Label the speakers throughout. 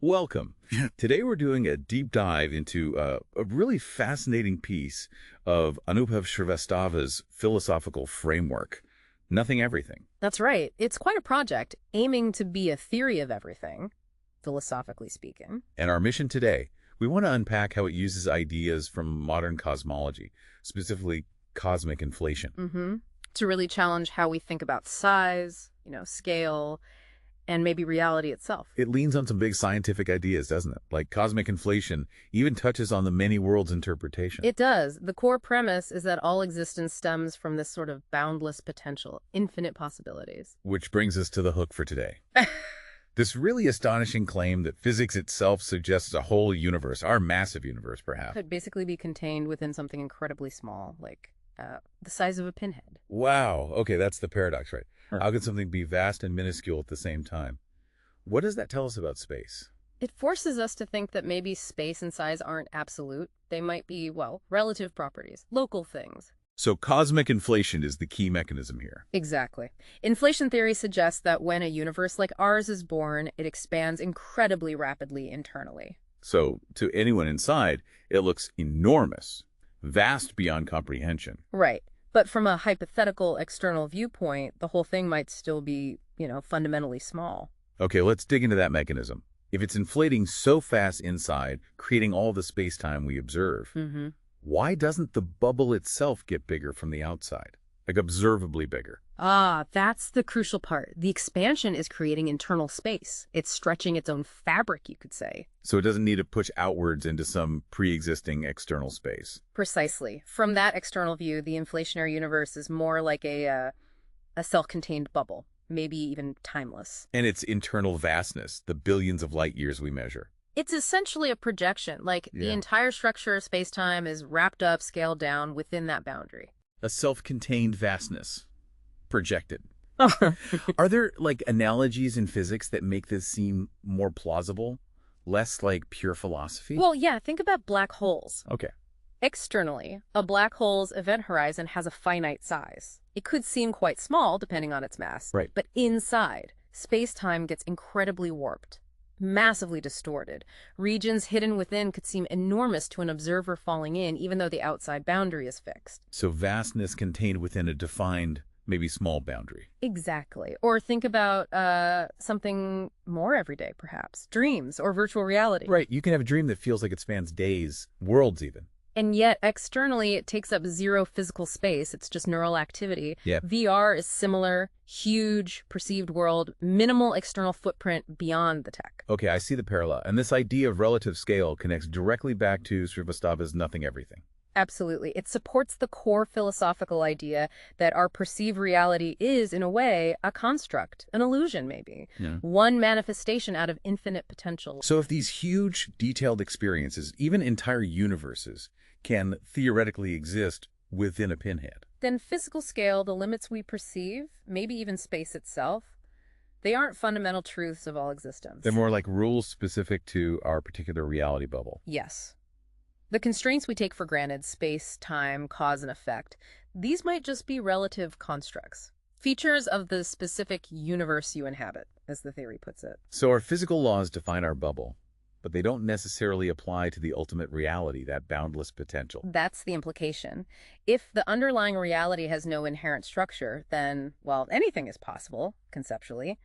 Speaker 1: Welcome. Today we're doing a deep dive into a really fascinating piece of Anubhav Srivastava's philosophical framework, Nothing Everything.
Speaker 2: That's right. It's quite a project, aiming to be a theory of everything, philosophically speaking.
Speaker 1: And our mission today, we want to unpack how it uses ideas from modern cosmology, specifically cosmic inflation.
Speaker 2: To really challenge how we think about size, scale, and maybe reality itself.
Speaker 1: It leans on some big scientific ideas, doesn't it? Like cosmic inflation even touches on the many worlds interpretation.
Speaker 2: It does. The core premise is that all existence stems from this sort of boundless potential, infinite possibilities.
Speaker 1: Which brings us to the hook for today. This really astonishing claim that physics itself suggests a whole universe, our massive universe, perhaps.
Speaker 2: Could basically be contained within something incredibly small, like the size of a pinhead.
Speaker 1: Wow. Okay, that's the paradox, right? How can something be vast and minuscule at the same time? What does that tell us about space?
Speaker 2: It forces us to think that maybe space and size aren't absolute. They might be, well, relative properties, local things.
Speaker 1: So cosmic inflation is the key mechanism here.
Speaker 2: Exactly. Inflation theory suggests that when a universe like ours is born, it expands incredibly rapidly internally.
Speaker 1: So to anyone inside, it looks enormous, vast beyond comprehension.
Speaker 2: Right. But from a hypothetical external viewpoint, the whole thing might still be, fundamentally small.
Speaker 1: Okay, let's dig into that mechanism. If it's inflating so fast inside, creating all the space-time we observe, why doesn't the bubble itself get bigger from the outside? Like observably bigger?
Speaker 2: Ah, that's the crucial part. The expansion is creating internal space. It's stretching its own fabric, you could say.
Speaker 1: So it doesn't need to push outwards into some pre-existing external space.
Speaker 2: Precisely. From that external view, the inflationary universe is more like a self-contained bubble, maybe even timeless.
Speaker 1: And its internal vastness, the billions of light years we measure.
Speaker 2: It's essentially a projection, like the entire structure of space-time is wrapped up, scaled down within that boundary.
Speaker 1: A self-contained vastness. Projected. Are there, analogies in physics that make this seem more plausible? Less like pure philosophy?
Speaker 2: Well, yeah, think about black holes.
Speaker 1: Okay.
Speaker 2: Externally, a black hole's event horizon has a finite size. It could seem quite small, depending on its mass.
Speaker 1: Right.
Speaker 2: But inside, space-time gets incredibly warped, massively distorted. Regions hidden within could seem enormous to an observer falling in, even though the outside boundary is fixed.
Speaker 1: So vastness contained within a defined, maybe small boundary.
Speaker 2: Exactly. Or think about something more everyday, perhaps. Dreams or virtual reality.
Speaker 1: Right. You can have a dream that feels like it spans days, worlds even.
Speaker 2: And yet, externally, it takes up zero physical space. It's just neural activity.
Speaker 1: Yeah.
Speaker 2: VR is similar, huge, perceived world, minimal external footprint beyond the tech.
Speaker 1: Okay, I see the parallel. And this idea of relative scale connects directly back to Srivastava's Nothing Everything.
Speaker 2: Absolutely. It supports the core philosophical idea that our perceived reality is, in a way, a construct, an illusion, maybe.
Speaker 1: Yeah.
Speaker 2: One manifestation out of infinite potential.
Speaker 1: So if these huge, detailed experiences, even entire universes, can theoretically exist within a pinhead,
Speaker 2: then physical scale, the limits we perceive, maybe even space itself, they aren't fundamental truths of all existence.
Speaker 1: they're more like rules specific to our particular reality bubble.
Speaker 2: Yes. The constraints we take for granted, space, time, cause and effect, these might just be relative constructs. Features of the specific universe you inhabit, as the theory puts it.
Speaker 1: So our physical laws define our bubble, but they don't necessarily apply to the ultimate reality, that boundless potential.
Speaker 2: That's the implication. If the underlying reality has no inherent structure, then, well, anything is possible, conceptually.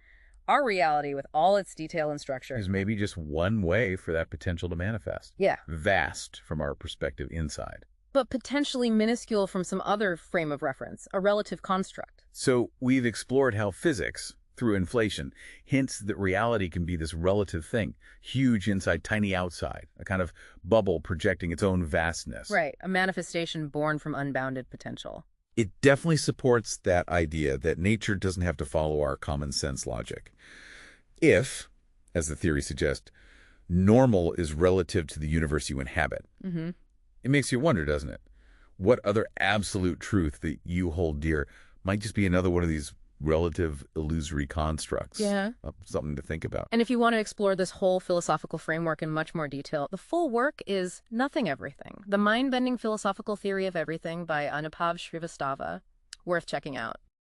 Speaker 2: Our reality, with all its detail and structure,
Speaker 1: Is maybe just one way for that potential to manifest.
Speaker 2: yeah,
Speaker 1: Vast from our perspective inside.
Speaker 2: but potentially minuscule from some other frame of reference, a relative construct.
Speaker 1: So we've explored how physics, through inflation, hints that reality can be this relative thing, huge inside, tiny outside, a kind of bubble projecting its own vastness.
Speaker 2: Right, a manifestation born from unbounded potential.
Speaker 1: It definitely supports that idea that nature doesn't have to follow our common sense logic. If, as the theory suggests, normal is relative to the universe you inhabit, it makes you wonder, doesn't it? What other absolute truth that you hold dear might just be another one of these relative illusory constructs?
Speaker 2: Yeah.
Speaker 1: Something to think about.
Speaker 2: And if you want to explore this whole philosophical framework in much more detail, the full work is Nothing Everything, The Mind-Bending Philosophical Theory of Everything by Anubhav Srivastava. Worth checking out.